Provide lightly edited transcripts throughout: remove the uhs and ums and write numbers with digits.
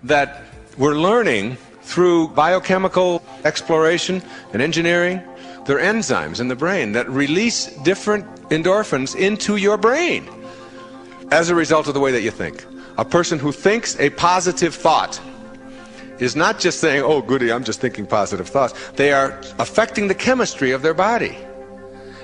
that we're learning through biochemical exploration and engineering. There are enzymes in the brain that release different endorphins into your brain as a result of the way that you think. A person who thinks a positive thought is not just saying, oh goody, I'm just thinking positive thoughts. They are affecting the chemistry of their body.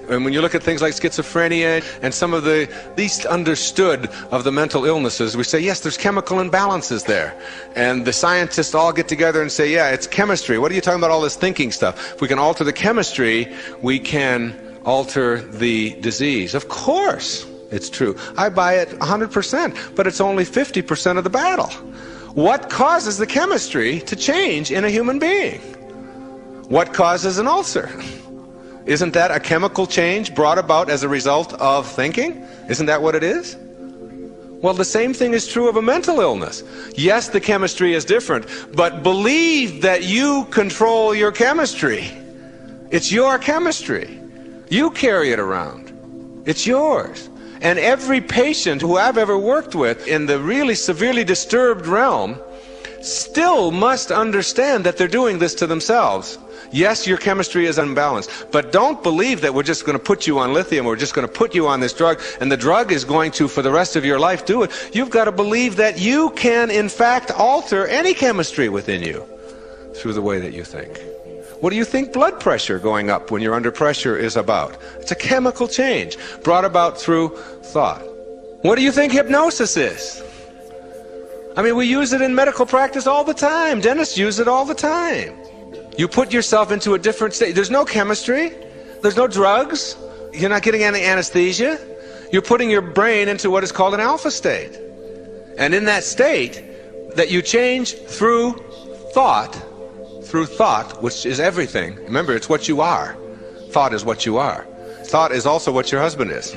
And when you look at things like schizophrenia and some of the least understood of the mental illnesses, we say, yes, there's chemical imbalances there. And the scientists all get together and say, yeah, it's chemistry. What are you talking about all this thinking stuff? If we can alter the chemistry, we can alter the disease. Of course, it's true. I buy it 100%, but it's only 50% of the battle. What causes the chemistry to change in a human being? What causes an ulcer? Isn't that a chemical change brought about as a result of thinking? Isn't that what it is? Well, the same thing is true of a mental illness. Yes, the chemistry is different, but believe that you control your chemistry. It's your chemistry. You carry it around. It's yours. And every patient who I've ever worked with in the really severely disturbed realm still must understand that they're doing this to themselves. Yes, your chemistry is unbalanced, but don't believe that we're just going to put you on lithium, or we're just going to put you on this drug, and the drug is going to, for the rest of your life, do it. You've got to believe that you can, in fact, alter any chemistry within you through the way that you think. What do you think blood pressure going up when you're under pressure is about? It's a chemical change brought about through thought. What do you think hypnosis is? I mean, we use it in medical practice all the time. Dentists use it all the time. You put yourself into a different state. There's no chemistry. There's no drugs. You're not getting any anesthesia. You're putting your brain into what is called an alpha state. And in that state, that you change through thought, which is everything. Remember, it's what you are. Thought is what you are. Thought is also what your husband is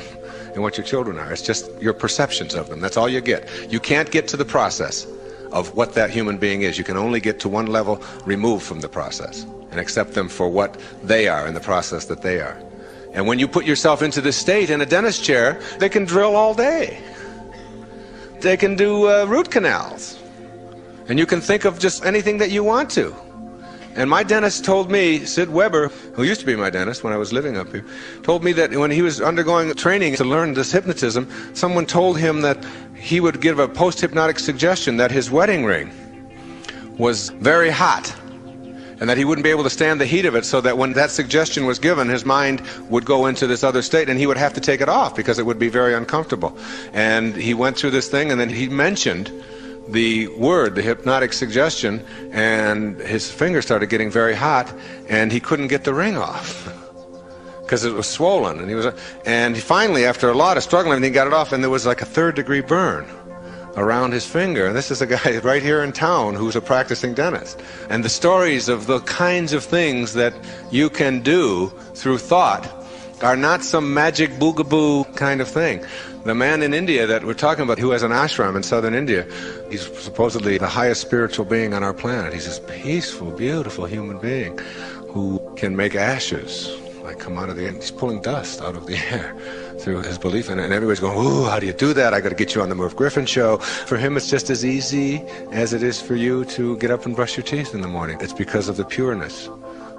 and what your children are. It's just your perceptions of them. That's all you get. You can't get to the process of what that human being is. You can only get to one level removed from the process and accept them for what they are in the process that they are. And when you put yourself into this state in a dentist chair, they can drill all day. They can do root canals. And you can think of just anything that you want to. And my dentist told me, Sid Weber, who used to be my dentist when I was living up here, told me that when he was undergoing training to learn this hypnotism, someone told him that he would give a post-hypnotic suggestion that his wedding ring was very hot and that he wouldn't be able to stand the heat of it, so that when that suggestion was given, his mind would go into this other state and he would have to take it off because it would be very uncomfortable. And he went through this thing, and then he mentioned the word, the hypnotic suggestion, and his fingers started getting very hot, and he couldn't get the ring off because it was swollen. And he finally, after a lot of struggling, he got it off, and there was like a 3rd-degree burn around his finger. And this is a guy right here in town who's a practicing dentist. And the stories of the kinds of things that you can do through thought are not some magic boogaboo kind of thing. The man in India that we're talking about, who has an ashram in southern India, he's supposedly the highest spiritual being on our planet. He's this peaceful, beautiful human being who can make ashes like come out of the air. He's pulling dust out of the air through his belief in it. And everybody's going, ooh, how do you do that? I got to get you on the Merv Griffin show. For him, it's just as easy as it is for you to get up and brush your teeth in the morning. It's because of the pureness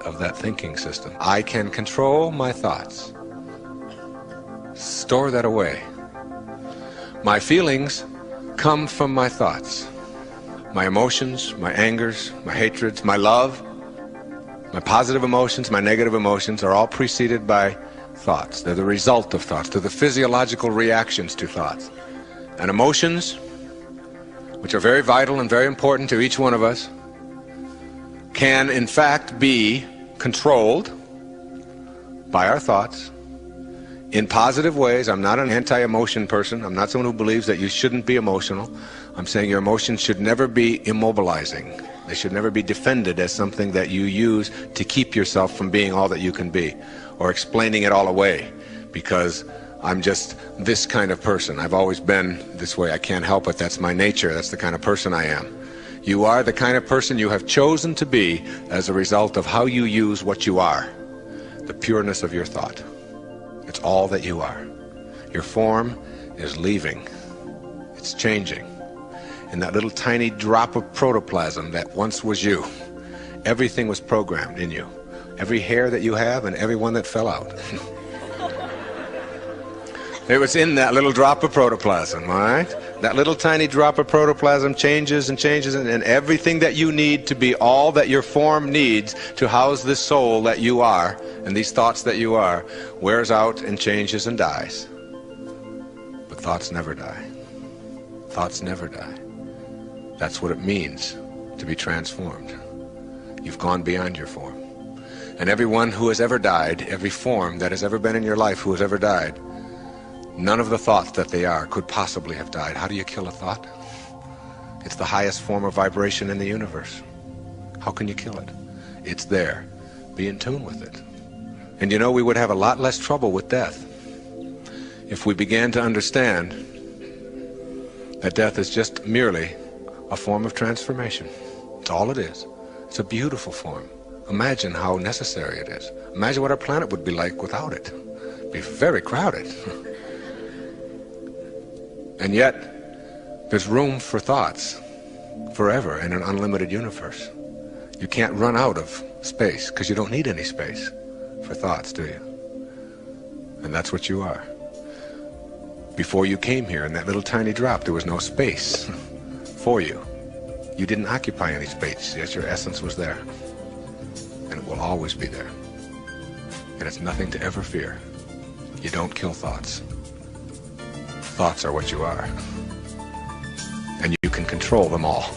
of that thinking system. I can control my thoughts. Store that away. My feelings come from my thoughts. My emotions, my angers, my hatreds, my love, my positive emotions, my negative emotions are all preceded by thoughts. They're the result of thoughts. They're the physiological reactions to thoughts. And emotions, which are very vital and very important to each one of us, can in fact be controlled by our thoughts in positive ways. I'm not an anti-emotion person. I'm not someone who believes that you shouldn't be emotional. I'm saying your emotions should never be immobilizing. They should never be defended as something that you use to keep yourself from being all that you can be, or explaining it all away because I'm just this kind of person. I've always been this way. I can't help it. That's my nature. That's the kind of person I am. You are the kind of person you have chosen to be as a result of how you use what you are, the pureness of your thought. It's all that you are. Your form is leaving. It's changing. in that little tiny drop of protoplasm that once was you. Everything was programmed in you. Every hair that you have and every one that fell out. It was in that little drop of protoplasm, all right? That little tiny drop of protoplasm changes and changes, and everything that you need to be all that your form needs to house this soul that you are, and these thoughts that you are, wears out and changes and dies. But thoughts never die. Thoughts never die. That's what it means to be transformed. You've gone beyond your form. And everyone who has ever died, every form that has ever been in your life who has ever died, none of the thoughts that they are could possibly have died. How do you kill a thought? It's the highest form of vibration in the universe. How can you kill it? It's there. Be in tune with it. And you know, we would have a lot less trouble with death if we began to understand that death is just merely a form of transformation. It's all it is. It's a beautiful form. Imagine how necessary it is. Imagine what our planet would be like without it. It'd be very crowded. And yet, there's room for thoughts forever in an unlimited universe. You can't run out of space because you don't need any space for thoughts, do you? And that's what you are. Before you came here in that little tiny drop, there was no space for you. You didn't occupy any space, yet your essence was there. And it will always be there. And it's nothing to ever fear. You don't kill thoughts. Thoughts are what you are. And you can control them all.